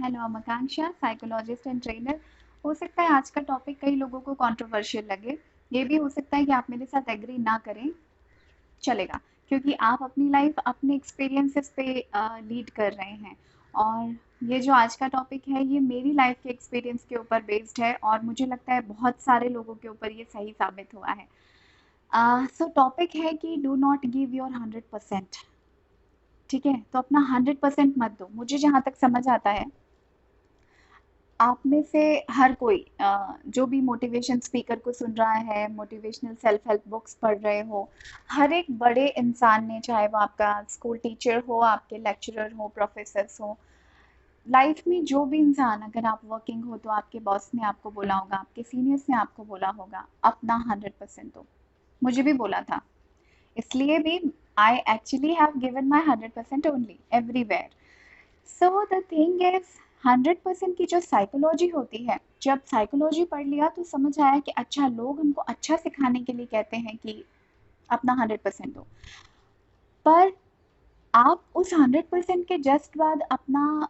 Hello, I'm Akanksha, psychologist and trainer. हो सकता है आज का टॉपिक कई लोगों को कंट्रोवर्शियल लगे। ये भी हो सकता है कि आप मेरे साथ एग्री ना करें, चलेगा, क्योंकि आप अपनी लाइफ अपने एक्सपीरियंसेस पे लीड कर रहे हैं। और ये जो आज का टॉपिक है ये मेरी लाइफ के एक्सपीरियंस के ऊपर बेस्ड है और मुझे लगता है बहुत सारे लोगों के ऊपर ये सही साबित हुआ है। सो टॉपिक है कि डू नॉट गिव योर 100%। ठीक है, तो अपना 100% मत दो। मुझे जहाँ तक समझ आता है, आप में से हर कोई जो भी मोटिवेशन स्पीकर को सुन रहा है, मोटिवेशनल सेल्फ हेल्प बुक्स पढ़ रहे हो, हर एक बड़े इंसान ने, चाहे वो आपका स्कूल टीचर हो, आपके लेक्चरर हो, प्रोफेसर्स हो, लाइफ में जो भी इंसान, अगर आप वर्किंग हो तो आपके बॉस ने आपको बोला होगा, आपके सीनियर्स ने आपको बोला होगा अपना 100% दो। मुझे भी बोला था, इसलिए भी I actually have given my 100% only everywhere. So the thing is, 100% की जो साइकोलॉजी होती है, जब साइकोलॉजी पढ़ लिया तो समझ आया कि अच्छा, लोग हमको अच्छा सिखाने के लिए कहते हैं कि अपना 100% दो। पर आप उस 100% के जस्ट बाद अपना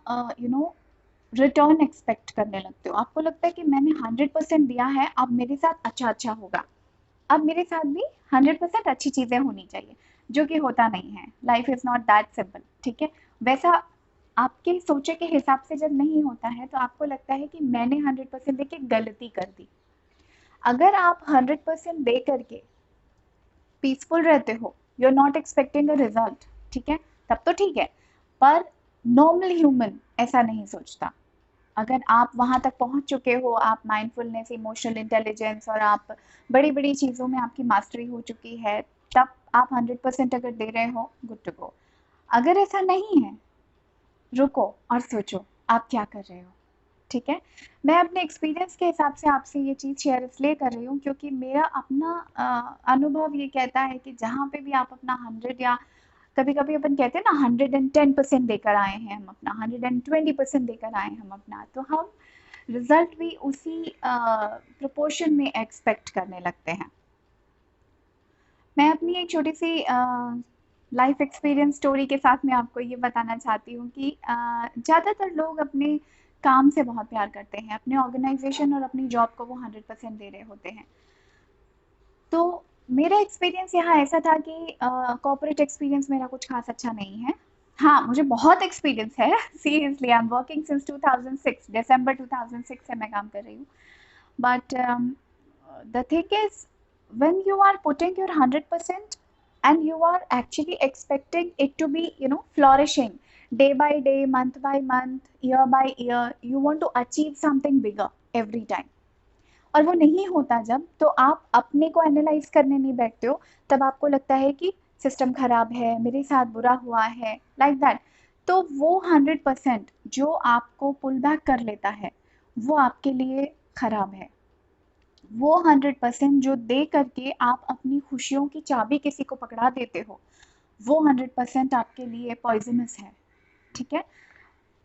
रिटर्न एक्सपेक्ट करने लगते हो। आपको लगता है कि मैंने 100% दिया है, अब मेरे साथ अच्छा अच्छा होगा, अब मेरे साथ भी 100% अच्छी चीजें होनी चाहिए, जो कि होता नहीं है। Life is not that simple. ठीक है, वैसा आपके सोचे के हिसाब से जब नहीं होता है तो आपको लगता है कि मैंने 100% दे के गलती कर दी। अगर आप 100% दे करके पीसफुल रहते हो, you are not expecting a result, ठीक है, तब तो ठीक है। पर नॉर्मल ह्यूमन ऐसा नहीं सोचता। अगर आप वहां तक पहुंच चुके हो, आप माइंडफुलनेस, इमोशनल इंटेलिजेंस और आप बड़ी बड़ी चीज़ों में आपकी मास्टरी हो चुकी है, तब आप 100% अगर दे रहे हो, गुड टू गो। अगर ऐसा नहीं है, रुको और सोचो आप क्या कर रहे हो। ठीक है, मैं अपने एक्सपीरियंस के हिसाब से आपसे ये चीज़ शेयर इसलिए कर रही हूँ क्योंकि मेरा अपना अनुभव ये कहता है कि जहाँ पे भी आप अपना 100, या कभी कभी अपन कहते हैं ना 110% देकर आए हैं हम अपना, 120% देकर आए हम अपना, तो हम रिजल्ट भी उसी प्रोपोर्शन में एक्सपेक्ट करने लगते हैं। मैं अपनी एक छोटी सी लाइफ एक्सपीरियंस स्टोरी के साथ मैं आपको ये बताना चाहती हूँ कि ज़्यादातर लोग अपने काम से बहुत प्यार करते हैं, अपने ऑर्गेनाइजेशन और अपनी जॉब को वो 100% दे रहे होते हैं। तो मेरा एक्सपीरियंस यहाँ ऐसा था कि कॉर्पोरेट एक्सपीरियंस मेरा कुछ खास अच्छा नहीं है। हाँ, मुझे बहुत एक्सपीरियंस है seriously, I am working since 2006, दिसंबर 2006 से मैं काम कर रही हूँ। But the thing is, when you are putting your 100% and you are actually expecting it to be, flourishing day by day, month by month, year by year, you want to achieve something bigger every time, और वो नहीं होता जब, तो आप अपने को analyse करने नहीं बैठते हो। तब आपको लगता है कि सिस्टम खराब है, मेरे साथ बुरा हुआ है, लाइक दैट। तो वो 100% जो आपको पुल बैक कर लेता है, वो आपके लिए खराब है। वो 100% जो दे करके आप अपनी खुशियों की चाबी किसी को पकड़ा देते हो, वो 100% आपके लिए पॉइजनस है। ठीक है,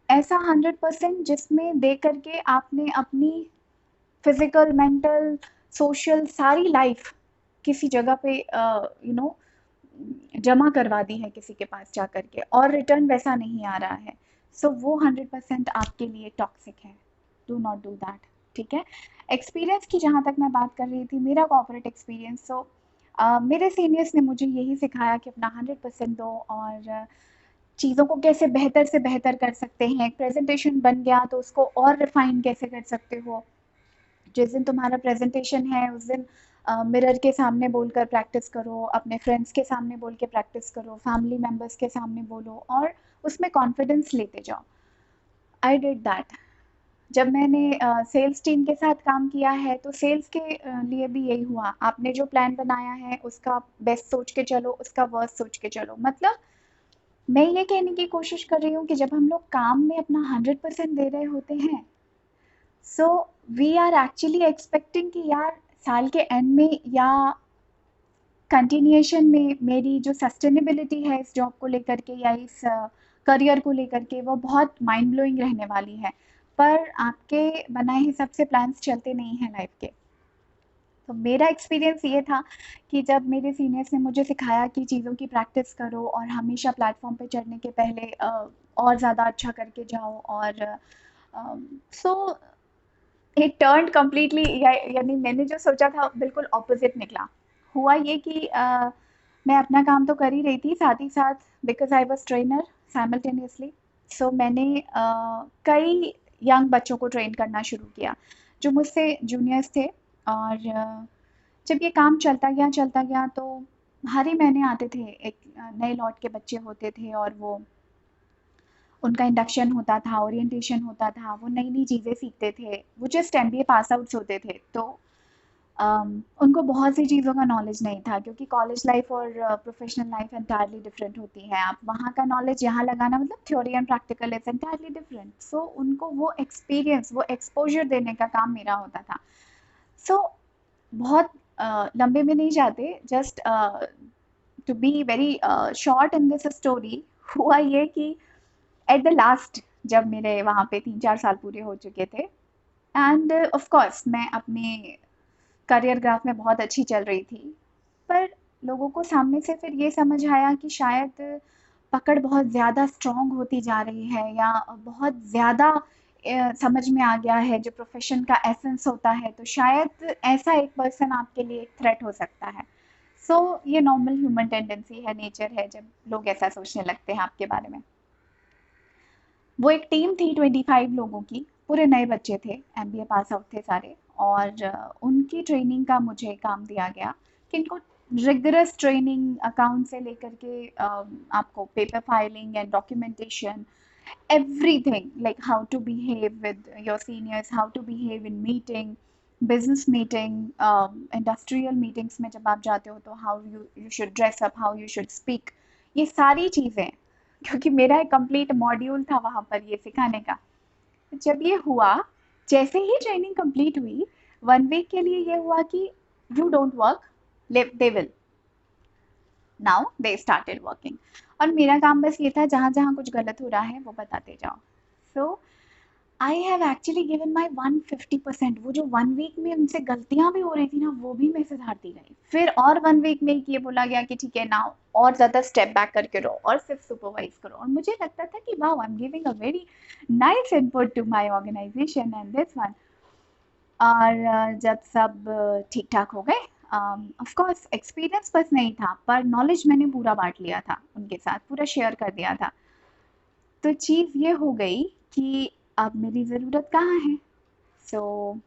ऐसा 100% जिसमें दे करके आपने अपनी फिजिकल, मेंटल, सोशल सारी लाइफ किसी जगह पे जमा करवा दी है किसी के पास जा करके, और रिटर्न वैसा नहीं आ रहा है। सो वो 100% आपके लिए टॉक्सिक है। Do not do that. ठीक है, एक्सपीरियंस की जहाँ तक मैं बात कर रही थी, मेरा कॉर्पोरेट एक्सपीरियंस, सो मेरे सीनियर्स ने मुझे यही सिखाया कि अपना 100% दो, और चीज़ों को कैसे बेहतर से बेहतर कर सकते हैं। एक प्रेजेंटेशन बन गया तो उसको और रिफाइन कैसे कर सकते हो। जिस दिन तुम्हारा प्रेजेंटेशन है उस दिन मिरर के सामने बोलकर प्रैक्टिस करो, अपने फ्रेंड्स के सामने बोल के प्रैक्टिस करो, फैमिली मेम्बर्स के सामने बोलो, और उसमें कॉन्फिडेंस लेते जाओ। I did that. जब मैंने सेल्स टीम के साथ काम किया है तो सेल्स के लिए भी यही हुआ। आपने जो प्लान बनाया है उसका बेस्ट सोच के चलो, उसका वर्स्ट सोच के चलो। मतलब मैं ये कहने की कोशिश कर रही हूँ कि जब हम लोग काम में अपना 100% दे रहे होते हैं, so we are actually expecting कि यार साल के एंड में या कंटिन्यूएशन में मेरी जो सस्टेनेबिलिटी है इस जॉब को लेकर के या इस करियर को लेकर के, वो बहुत माइंड ब्लोइंग रहने वाली है। पर आपके बनाए हिसाब से प्लान्स चलते नहीं हैं लाइफ के। तो मेरा एक्सपीरियंस ये था कि जब मेरे सीनियर्स ने मुझे सिखाया कि चीज़ों की प्रैक्टिस करो और हमेशा प्लेटफॉर्म पे चढ़ने के पहले और ज़्यादा अच्छा करके जाओ, और सो इट टर्न्ड कम्प्लीटली, यानी मैंने जो सोचा था बिल्कुल ऑपोजिट निकला। हुआ ये कि मैं अपना काम तो कर ही रही थी, साथ ही साथ because I was trainer simultaneously, so मैंने कई यंग बच्चों को ट्रेन करना शुरू किया जो मुझसे जूनियर्स थे। और जब ये काम चलता गया तो हर ही महीने आते थे एक नए लॉट के बच्चे होते थे, और वो उनका इंडक्शन होता था, ओरिएंटेशन होता था, वो नई-नई चीज़ें सीखते थे। वो जस्ट एमबीए पास आउट्स होते थे, तो उनको बहुत सी चीज़ों का नॉलेज नहीं था, क्योंकि कॉलेज लाइफ और प्रोफेशनल लाइफ एंटायरली डिफरेंट होती है। आप वहाँ का नॉलेज यहाँ लगाना मतलब theory and practical is entirely different. So उनको वो एक्सपीरियंस, वो एक्सपोज़र देने का काम मेरा होता था। सो बहुत लंबे में नहीं जाते, just to be very short in this story, हुआ ये कि एट द लास्ट जब मेरे वहाँ पे 3-4 साल पूरे हो चुके थे, एंड ऑफ कोर्स मैं अपने करियर ग्राफ में बहुत अच्छी चल रही थी, पर लोगों को सामने से फिर ये समझ आया कि शायद पकड़ बहुत ज़्यादा स्ट्रॉन्ग होती जा रही है, या बहुत ज़्यादा समझ में आ गया है जो प्रोफेशन का एसेंस होता है, तो शायद ऐसा एक पर्सन आपके लिए एक थ्रेट हो सकता है। सो ये नॉर्मल ह्यूमन टेंडेंसी है, नेचर है, जब लोग ऐसा सोचने लगते हैं आपके बारे में। वो एक टीम थी 25 लोगों की, पूरे नए बच्चे थे, एमबीए पास आउट थे सारे, और उनकी ट्रेनिंग का मुझे काम दिया गया कि इनको रिगरस ट्रेनिंग अकाउंट से लेकर के आपको paper filing and documentation, everything, like how to behave with your seniors, how to behave in meeting, business meeting, industrial meetings में जब आप जाते हो तो how you should dress up, how you should speak, ये सारी चीज़ें, क्योंकि मेरा एक कंप्लीट मॉड्यूल था वहाँ पर ये सिखाने का। जब ये हुआ, जैसे ही ट्रेनिंग कंप्लीट हुई, 1 वीक के लिए ये हुआ कि you don't work, they will, now they started working. और मेरा काम बस ये था जहाँ जहाँ कुछ गलत हो रहा है वो बताते जाओ। So I have actually given my 150%। वो जो 1 वीक में उनसे गलतियां भी हो रही थी ना, वो भी मैं सुधारती गई। फिर और 1 वीक में ये बोला गया कि ठीक है नाउ और ज़्यादा स्टेप बैक करके रहो और सिर्फ सुपरवाइज करो, और मुझे लगता था कि wow, I am giving a very nice input to my organisation and this one. और जब सब ठीक ठाक हो गए, ऑफ कोर्स एक्सपीरियंस बस नहीं था, पर नॉलेज मैंने पूरा बांट लिया था उनके साथ, पूरा शेयर कर दिया था। तो चीज़ ये हो गई कि अब मेरी ज़रूरत कहाँ है। सो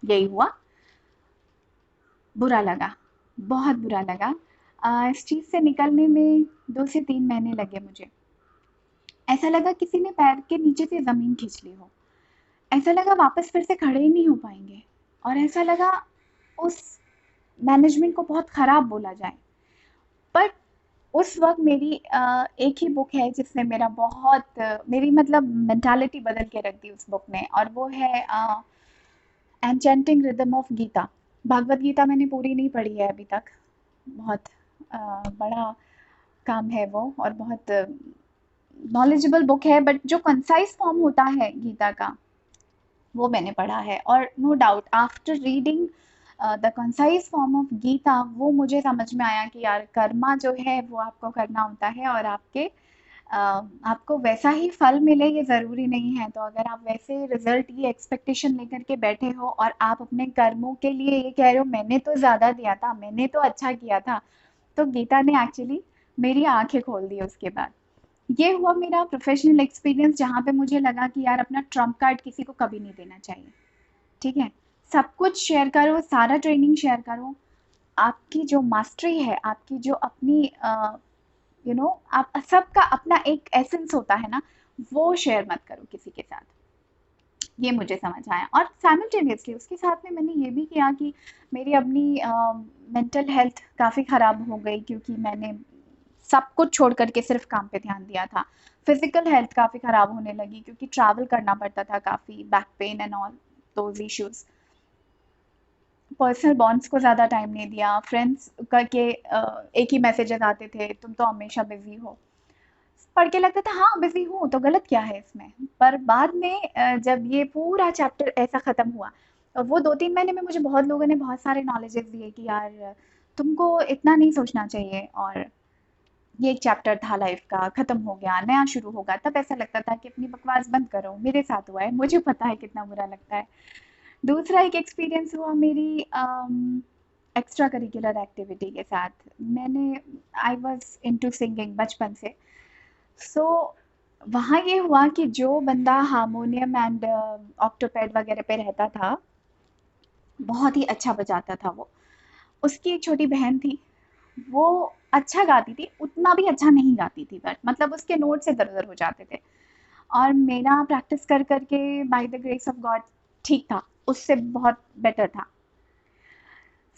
यही हुआ। बुरा लगा, बहुत बुरा लगा। इस चीज़ से निकलने में 2 से 3 महीने लगे मुझे। ऐसा लगा किसी ने पैर के नीचे से ज़मीन खींच ली हो। ऐसा लगा वापस फिर से खड़े ही नहीं हो पाएंगे, और ऐसा लगा उस मैनेजमेंट को बहुत ख़राब बोला जाए। बट उस वक़्त मेरी एक ही बुक है जिसने मेरा बहुत मेरी मतलब मेंटालिटी बदल के रख दी उस बुक ने, और वो है enchanting rhythm of Gita. Bhagavad Gita मैंने पूरी नहीं पढ़ी है अभी तक, बहुत बड़ा काम है वो, और बहुत नॉलेजेबल बुक है, बट जो कंसाइज़ फॉर्म होता है गीता का, वो मैंने पढ़ा है। और no doubt after reading the concise form of Gita, वो मुझे समझ में आया कि यार कर्मा जो है वो आपको करना होता है, और आपको वैसा ही फल मिले ये ज़रूरी नहीं है। तो अगर आप वैसे रिजल्ट ये एक्सपेक्टेशन लेकर के बैठे हो, और आप अपने कर्मों के लिए ये कह रहे हो मैंने तो ज़्यादा दिया था, मैंने तो अच्छा किया था, तो गीता ने एक्चुअली मेरी आंखें खोल दी उसके बाद। ये हुआ मेरा प्रोफेशनल एक्सपीरियंस, जहाँ पे मुझे लगा कि यार अपना ट्रम्प कार्ड किसी को कभी नहीं देना चाहिए। ठीक है, सब कुछ शेयर करो, सारा ट्रेनिंग शेयर करो। आपकी जो मास्टरी है, आपकी जो अपनी आप सबका अपना एक एसेंस होता है ना, वो शेयर मत करो किसी के साथ। ये मुझे समझ आया, और साइमल्टेनियसली उसके साथ में मैंने ये भी किया कि मेरी अपनी मेंटल हेल्थ काफ़ी ख़राब हो गई, क्योंकि मैंने सब कुछ छोड़ करके सिर्फ काम पे ध्यान दिया था। फिजिकल हेल्थ काफ़ी ख़राब होने लगी, क्योंकि ट्रैवल करना पड़ता था काफ़ी, back pain and all those issues. Personal bonds को ज़्यादा टाइम नहीं दिया, फ्रेंड्स करके एक ही मैसेजेस आते थे तुम तो हमेशा बिजी हो। पढ़ के लगता था हाँ बिजी हूँ, तो गलत क्या है इसमें। पर बाद में जब ये पूरा चैप्टर ऐसा ख़त्म हुआ, और वो 2-3 महीने में मुझे बहुत लोगों ने बहुत सारे नॉलेजेस दिए कि यार तुमको इतना नहीं सोचना चाहिए, और ये एक चैप्टर था लाइफ का, खत्म हो गया, नया शुरू होगा, तब ऐसा लगता था कि अपनी बकवास बंद करो। मेरे साथ हुआ है, मुझे पता है कितना बुरा लगता है। दूसरा एक एक्सपीरियंस हुआ मेरी एक्स्ट्रा करिकुलर एक्टिविटी के साथ। मैंने आई वाज इनटू सिंगिंग बचपन से। सो वहाँ ये हुआ कि जो बंदा हारमोनियम एंड ऑक्टोपैड वगैरह पे रहता था, बहुत ही अच्छा बजाता था वो। उसकी एक छोटी बहन थी, वो अच्छा गाती थी, उतना भी अच्छा नहीं गाती थी, बट मतलब उसके नोट्स इधर-उधर हो जाते थे। और मेरा प्रैक्टिस कर कर के by the grace of God ठीक था, उससे बहुत बेटर था।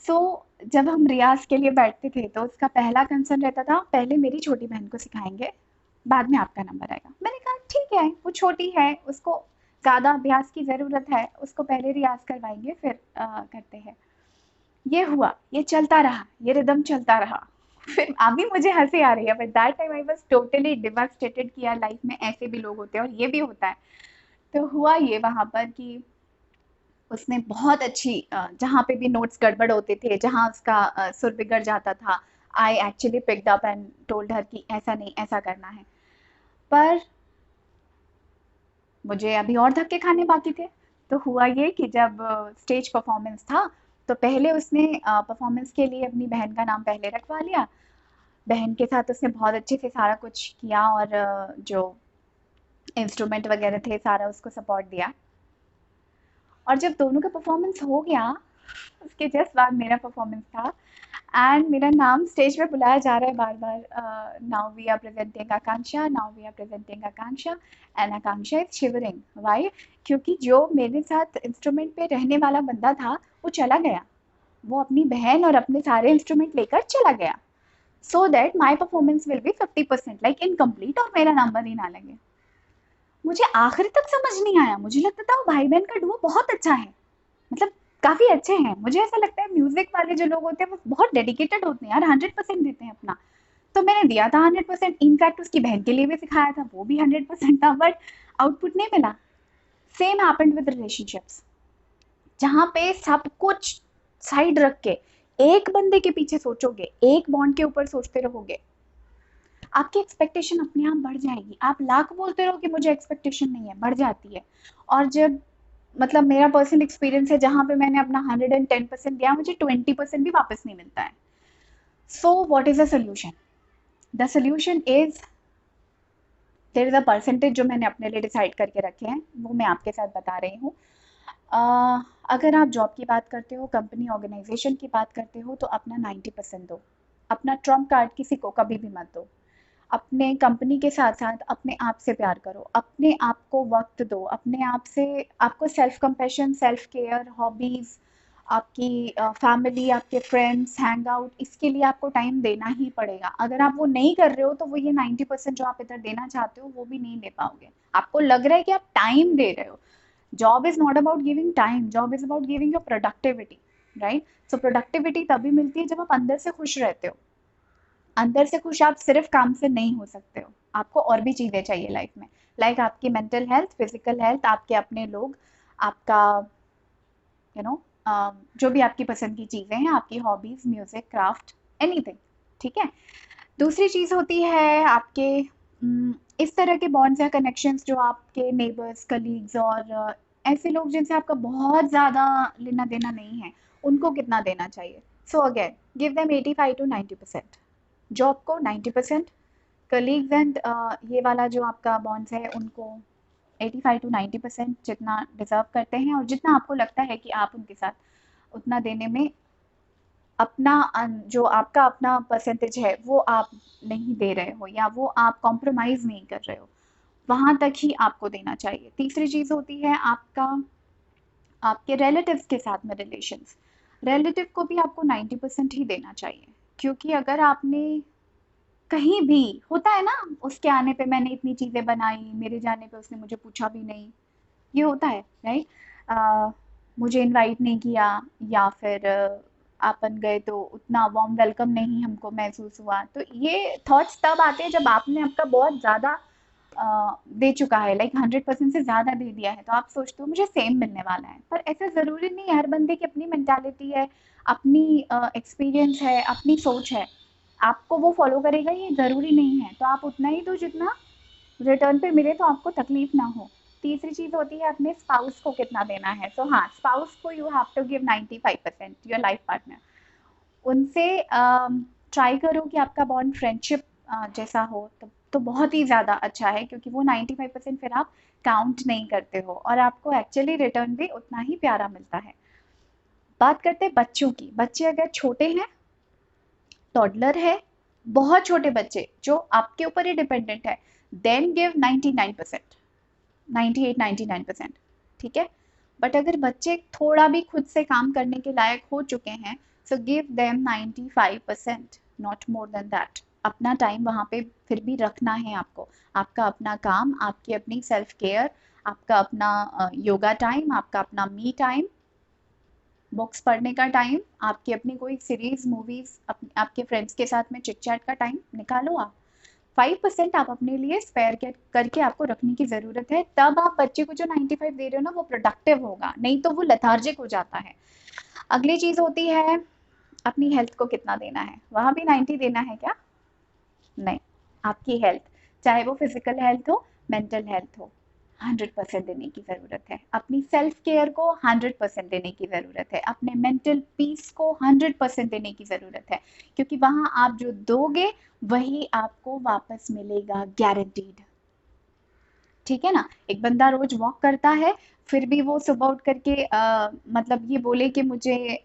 सो जब हम रियाज़ के लिए बैठते थे तो उसका पहला कंसर्न रहता था, पहले मेरी छोटी बहन को सिखाएँगे, बाद में आपका नंबर आएगा। मैंने कहा ठीक है, वो छोटी है, उसको ज़्यादा अभ्यास की ज़रूरत है, उसको पहले रियाज़ करवाएँगे फिर करते हैं। ये हुआ, ये चलता रहा, ये रिदम चलता रहा। फिर अभी मुझे हँसी आ रही है, but that time I was totally devastated कि यार लाइफ में ऐसे भी लोग होते हैं और ये भी होता है। तो हुआ ये वहाँ पर कि उसने बहुत अच्छी जहाँ पे भी नोट्स गड़बड़ होते थे, जहाँ उसका सुर बिगड़ जाता था, I actually picked up and told her कि ऐसा नहीं, ऐसा करना है। पर मुझे अभी और धक्के खाने बाकी थे। तो हुआ ये कि जब स्टेज परफॉर्मेंस था, तो पहले उसने परफॉर्मेंस के लिए अपनी बहन का नाम पहले रखवा लिया। बहन के साथ उसने बहुत अच्छे से सारा कुछ किया और जो इंस्ट्रूमेंट वगैरह थे सारा उसको सपोर्ट दिया। और जब दोनों का परफॉर्मेंस हो गया, उसके जस्ट बाद मेरा परफॉर्मेंस था एंड मेरा नाम स्टेज पे बुलाया जा रहा है बार बार, now we are presenting Akanksha, now we are presenting Akanksha, and Akanksha is shivering. Why? क्योंकि जो मेरे साथ इंस्ट्रूमेंट पे रहने वाला बंदा था वो चला गया, वो अपनी बहन और अपने सारे इंस्ट्रूमेंट लेकर चला गया, so that my performance will be 50% like incomplete और मेरा नंबर ही ना लगे। मुझे आखिर तक समझ नहीं आया, मुझे लगता था वो भाई बहन का डुओ बहुत अच्छा है, मतलब काफ़ी अच्छे हैं। मुझे ऐसा लगता है म्यूज़िक वाले जो लोग होते हैं वो बहुत डेडिकेटेड होते हैं यार, 100% देते हैं अपना। तो मैंने दिया था 100%, इनफैक्ट उसकी बहन के लिए भी सिखाया था, वो भी 100% था, बट आउटपुट नहीं मिला। सेम हैपेंड विद रिलेशनशिप्स, जहाँ पे सब कुछ साइड रख के एक बंदे के पीछे सोचोगे, एक बॉन्ड के ऊपर सोचते रहोगे, आपकी एक्सपेक्टेशन अपने आप बढ़ जाएगी। आप लाख बोलते रहो कि मुझे एक्सपेक्टेशन नहीं है, बढ़ जाती है। और जब मतलब मेरा पर्सनल एक्सपीरियंस है जहाँ पे मैंने अपना 110% दिया, मुझे 20% भी वापस नहीं मिलता है। So what is the solution? The solution is, there is a percentage जो मैंने अपने लिए डिसाइड करके रखे हैं, वो मैं आपके साथ बता रही हूँ। अगर आप जॉब की बात करते हो, कंपनी ऑर्गेनाइजेशन की बात करते हो, तो अपना 90% दो। अपना ट्रम्प कार्ड किसी को कभी भी मत दो। अपने कंपनी के साथ साथ अपने आप से प्यार करो, अपने आप को वक्त दो, अपने आप से आपको self compassion, self care, hobbies, आपकी फैमिली, आपके फ्रेंड्स, हैंग आउट, इसके लिए आपको टाइम देना ही पड़ेगा। अगर आप वो नहीं कर रहे हो तो वो ये 90% जो आप इधर देना चाहते हो वो भी नहीं दे पाओगे। आपको लग रहा है कि आप टाइम दे रहे हो। Job is not about giving time, job is about giving your productivity, right? So productivity तभी मिलती है जब आप अंदर से खुश रहते हो। अंदर से खुश आप सिर्फ काम से नहीं हो सकते हो, आपको और भी चीज़ें चाहिए लाइफ में, लाइक आपकी मेंटल हेल्थ, फिजिकल हेल्थ, आपके अपने लोग, आपका यू नो जो भी आपकी पसंद की चीज़ें हैं, आपकी हॉबीज़, म्यूज़िक, क्राफ्ट, एनीथिंग, ठीक है? दूसरी चीज़ होती है आपके इस तरह के बॉन्ड्स या कनेक्शंस जो आपके नेबर्स, कलीग्स और ऐसे लोग जिनसे आपका बहुत ज़्यादा लेना देना नहीं है, उनको कितना देना चाहिए? So again give them 85 to 90%, job को 90%, कलीग्स एंड ये वाला जो आपका बॉन्ड्स है उनको 85 टू 90% जितना डिजर्व करते हैं, और जितना आपको लगता है कि आप उनके साथ उतना देने में अपना जो आपका अपना परसेंटेज है वो आप नहीं दे रहे हो, या वो आप कॉम्प्रोमाइज़ नहीं कर रहे हो, वहाँ तक ही आपको देना चाहिए। तीसरी चीज़ होती है आपका आपके रिलेटिव्स के साथ में रिलेशंस। रिलेटिव को भी आपको 90% ही देना चाहिए, क्योंकि अगर आपने कहीं भी, होता है ना, उसके आने पे मैंने इतनी चीज़ें बनाई, मेरे जाने पे उसने मुझे पूछा भी नहीं, ये होता है, राइट? मुझे इनवाइट नहीं किया, या फिर आपन गए तो उतना वार्म वेलकम नहीं हमको महसूस हुआ। तो ये थॉट्स तब आते हैं जब आपने आपका बहुत ज़्यादा दे चुका है, लाइक 100% से ज़्यादा दे दिया है, तो आप सोचते हो मुझे सेम मिलने वाला है, पर ऐसा ज़रूरी नहीं है। हर बंदे की अपनी मेंटालिटी है, अपनी एक्सपीरियंस है, अपनी सोच है। आपको वो फॉलो करेगा ये ज़रूरी नहीं है, तो आप उतना ही दो जितना रिटर्न पे मिले तो आपको तकलीफ ना हो। तीसरी चीज़ होती है अपने स्पाउस को कितना देना है। सो हाँ, स्पाउस को you have to give 95% your life partner. उनसे ट्राई करो कि आपका बॉन्ड फ्रेंडशिप जैसा हो, तो बहुत ही ज़्यादा अच्छा है, क्योंकि वो 95% फिर आप काउंट नहीं करते हो और आपको एक्चुअली रिटर्न भी उतना ही प्यारा मिलता है। बात करते हैं बच्चों की। बच्चे अगर छोटे हैं, टॉडलर है, बहुत छोटे बच्चे जो आपके ऊपर ही डिपेंडेंट है, देन गिव 99%, 98 99%, ठीक है। बट अगर बच्चे थोड़ा भी खुद से काम करने के लायक हो चुके हैं, so give them 95%, not more than that. अपना टाइम वहाँ पे फिर भी रखना है आपको, आपका अपना काम, आपकी अपनी सेल्फ केयर, आपका अपना योगा टाइम, आपका अपना मी टाइम, बुक्स पढ़ने का टाइम, आपकी अपनी कोई सीरीज मूवीज, आपके फ्रेंड्स के साथ में चिट चैट का टाइम निकालो आप। 5% आप अपने लिए स्पेयर करके आपको रखने की ज़रूरत है, तब आप बच्चे को जो 95 दे रहे हो ना वो प्रोडक्टिव होगा, नहीं तो वो लेथार्जिक हो जाता है। अगली चीज़ होती है अपनी हेल्थ को कितना देना है। वहाँ भी 90 देना है क्या? नहीं। आपकी हेल्थ, चाहे वो फिजिकल हेल्थ हो, मेंटल हेल्थ हो, 100% देने की ज़रूरत है। अपनी सेल्फ केयर को 100% देने की ज़रूरत है। अपने मेंटल पीस को 100% देने की ज़रूरत है, क्योंकि वहाँ आप जो दोगे वही आपको वापस मिलेगा, गारंटीड। ठीक है ना। एक बंदा रोज वॉक करता है, फिर भी वो सुबह उठ करके मतलब ये बोले कि मुझे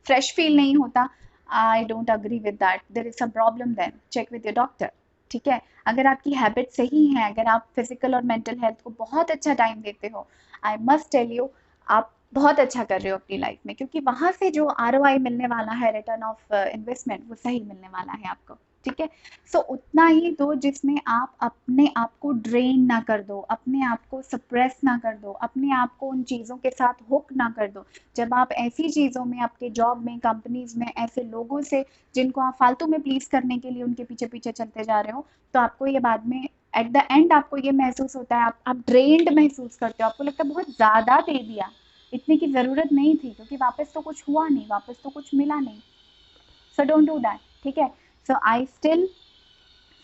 फ्रेश फील नहीं होता, I don't agree with that, there is a problem, then check with your doctor. ठीक है। अगर आपकी हैबिट सही है, अगर आप फिजिकल और मेंटल हेल्थ को बहुत अच्छा टाइम देते हो, आई मस्ट टेल यू, आप बहुत अच्छा कर रहे हो अपनी लाइफ में, क्योंकि वहां से जो ROI मिलने वाला है, रिटर्न ऑफ इन्वेस्टमेंट, वो सही मिलने वाला है आपको। ठीक है। सो उतना ही दो जिसमें आप अपने आप को ड्रेन ना कर दो, अपने आप को सप्रेस ना कर दो, अपने आप को उन चीज़ों के साथ हुक ना कर दो। जब आप ऐसी चीज़ों में, आपके जॉब में, कंपनीज में, ऐसे लोगों से जिनको आप फालतू में प्लीज करने के लिए उनके पीछे पीछे चलते जा रहे हो, तो आपको ये बाद में एट द एंड आपको ये महसूस होता है, आप ड्रेन्ड महसूस करते हो, आपको लगता है बहुत ज़्यादा दे दिया, इतने की ज़रूरत नहीं थी, क्योंकि वापस तो कुछ हुआ नहीं, वापस तो कुछ मिला नहीं। So don't do that. ठीक है। So I still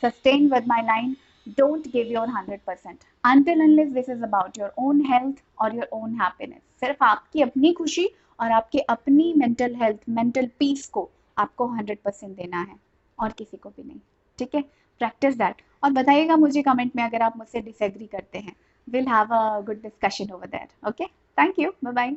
sustain with my line, don't give your 100% until unless this is about your own health or your own happiness। सिर्फ आपकी अपनी खुशी और आपकी अपनी मेंटल हेल्थ, मेंटल पीस को आपको 100% देना है, और किसी को भी नहीं। ठीक है। प्रैक्टिस दैट, और बताइएगा मुझे कमेंट में अगर आप मुझसे डिसएग्री करते हैं। Will have a good discussion over that. Okay, thank you, bye bye.